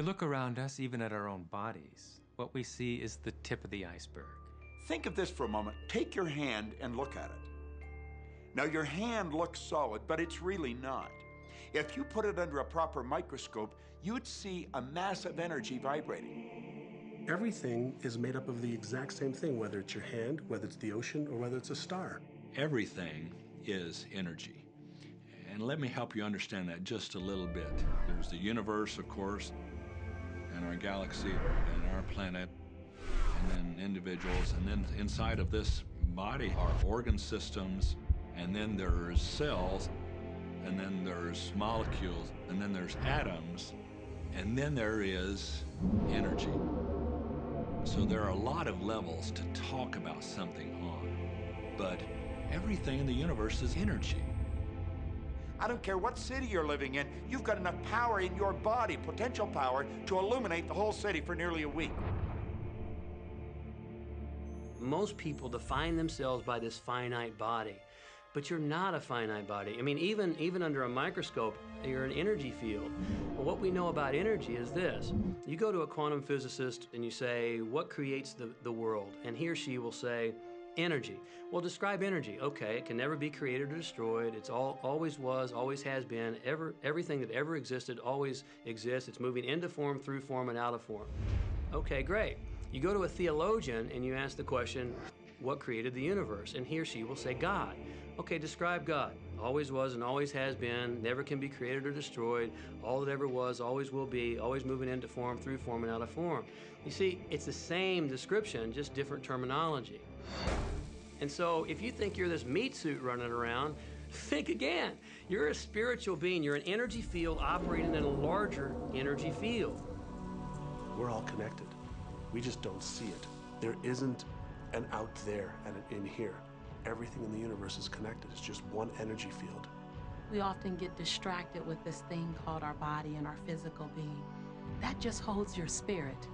we look around us, even at our own bodies, what we see is the tip of the iceberg. Think of this for a moment. Take your hand and look at it. Now, your hand looks solid, but it's really not. If you put it under a proper microscope, you'd see a mass of energy vibrating. Everything is made up of the exact same thing, whether it's your hand, whether it's the ocean, or whether it's a star. Everything is energy. And let me help you understand that just a little bit. There's the universe, of course, and our galaxy, and our planet, and then individuals, and then inside of this body are organ systems, and then there's cells, and then there's molecules, and then there's atoms, and then there is energy. So there are a lot of levels to talk about something on, but everything in the universe is energy. I don't care what city you're living in, you've got enough power in your body, potential power, to illuminate the whole city for nearly a week. Most people define themselves by this finite body, but you're not a finite body. I mean, even under a microscope, you're an energy field. Well, what we know about energy is this. You go to a quantum physicist and you say, what creates the world? And he or she will say, energy. Well, describe energy. Okay, it can never be created or destroyed. It's always was, always has been. Everything that ever existed always exists. It's moving into form, through form, and out of form. Okay, great. You go to a theologian and you ask the question, what created the universe? And he or she will say, God. Okay, describe God. Always was and always has been, never can be created or destroyed, all that ever was, always will be, always moving into form, through form, and out of form. You see, it's the same description, just different terminology. And so if you think you're this meat suit running around, think again. You're a spiritual being. You're an energy field operating in a larger energy field. We're all connected. We just don't see it. There isn't an out there and an in here. Everything in the universe is connected. It's just one energy field. We often get distracted with this thing called our body and our physical being. That just holds your spirit.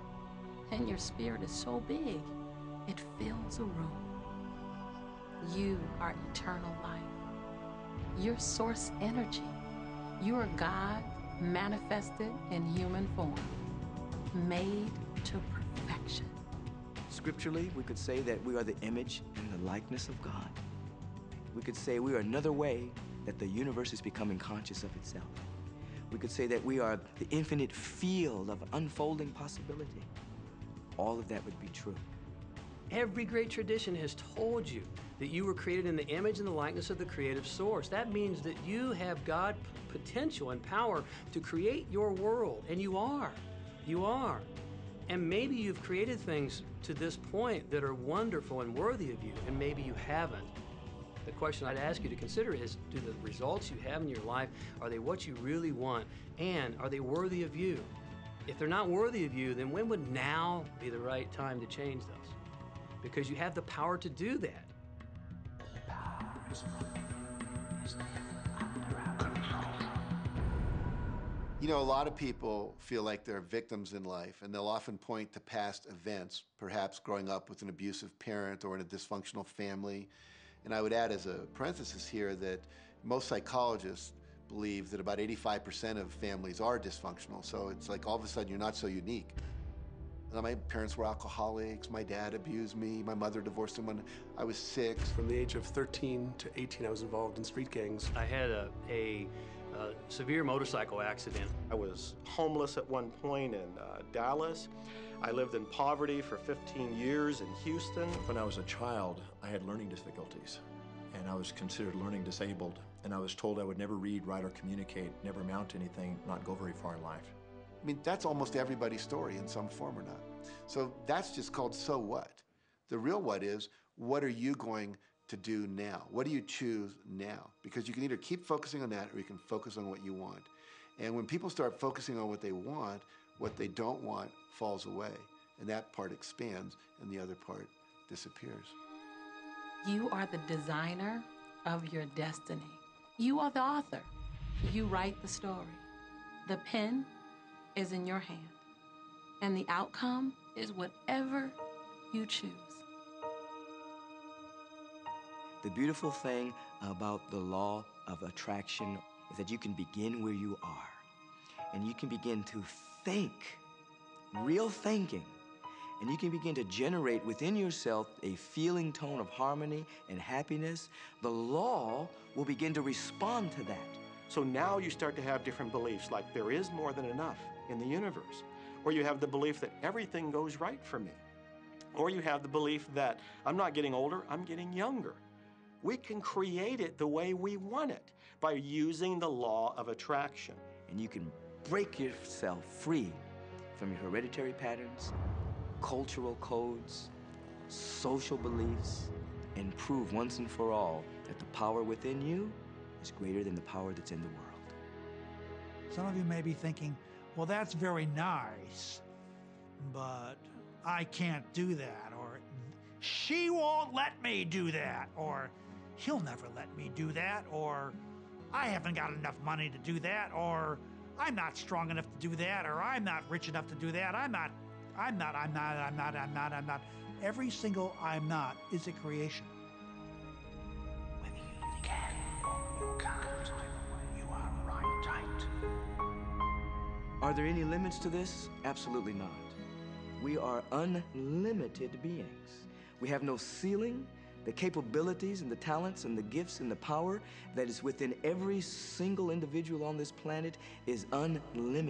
And your spirit is so big, it fills a room. You are eternal life. You're source energy. You are God manifested in human form, made to perfection. Scripturally, we could say that we are the image and the likeness of God. We could say we are another way that the universe is becoming conscious of itself. We could say that we are the infinite field of unfolding possibility. All of that would be true. Every great tradition has told you that you were created in the image and the likeness of the creative source. That means that you have God potential and power to create your world, and you are. You are. And maybe you've created things to this point that are wonderful and worthy of you, and maybe you haven't. The question I'd ask you to consider is, do the results you have in your life, are they what you really want? And are they worthy of you? If they're not worthy of you, then when would now be the right time to change those? Because you have the power to do that. You know, a lot of people feel like they're victims in life, and they'll often point to past events, perhaps growing up with an abusive parent or in a dysfunctional family. And I would add as a parenthesis here that most psychologists believe that about 85% of families are dysfunctional. So it's like all of a sudden you're not so unique. My parents were alcoholics, my dad abused me, my mother divorced him when I was 6. From the age of 13 to 18, I was involved in street gangs. I had a severe motorcycle accident. I was homeless at one point in Dallas. I lived in poverty for 15 years in Houston. When I was a child, I had learning difficulties, and I was considered learning disabled, and I was told I would never read, write, or communicate, never amount to anything, not go very far in life. I mean, that's almost everybody's story in some form or not. So that's just called so what. The real what is, what are you going to do now? What do you choose now? Because you can either keep focusing on that or you can focus on what you want. And when people start focusing on what they don't want falls away. And that part expands and the other part disappears. You are the designer of your destiny. You are the author. You write the story. The pen is in your hand, and the outcome is whatever you choose. The beautiful thing about the law of attraction is that you can begin where you are, and you can begin to think, real thinking, and you can begin to generate within yourself a feeling tone of harmony and happiness, the law will begin to respond to that. So now you start to have different beliefs, like there is more than enough in the universe. Or you have the belief that everything goes right for me. Or you have the belief that I'm not getting older, I'm getting younger. We can create it the way we want it by using the law of attraction. And you can break yourself free from your hereditary patterns, cultural codes, social beliefs, and prove once and for all that the power within you is greater than the power that's in the world. Some of you may be thinking, well, that's very nice, but I can't do that, or she won't let me do that, or he'll never let me do that, or I haven't got enough money to do that, or I'm not strong enough to do that, or I'm not rich enough to do that, I'm not. Every single I'm not is a creation. Whether you can or you can't, you are right. Are there any limits to this? Absolutely not. We are unlimited beings. We have no ceiling. The capabilities and the talents and the gifts and the power that is within every single individual on this planet is unlimited.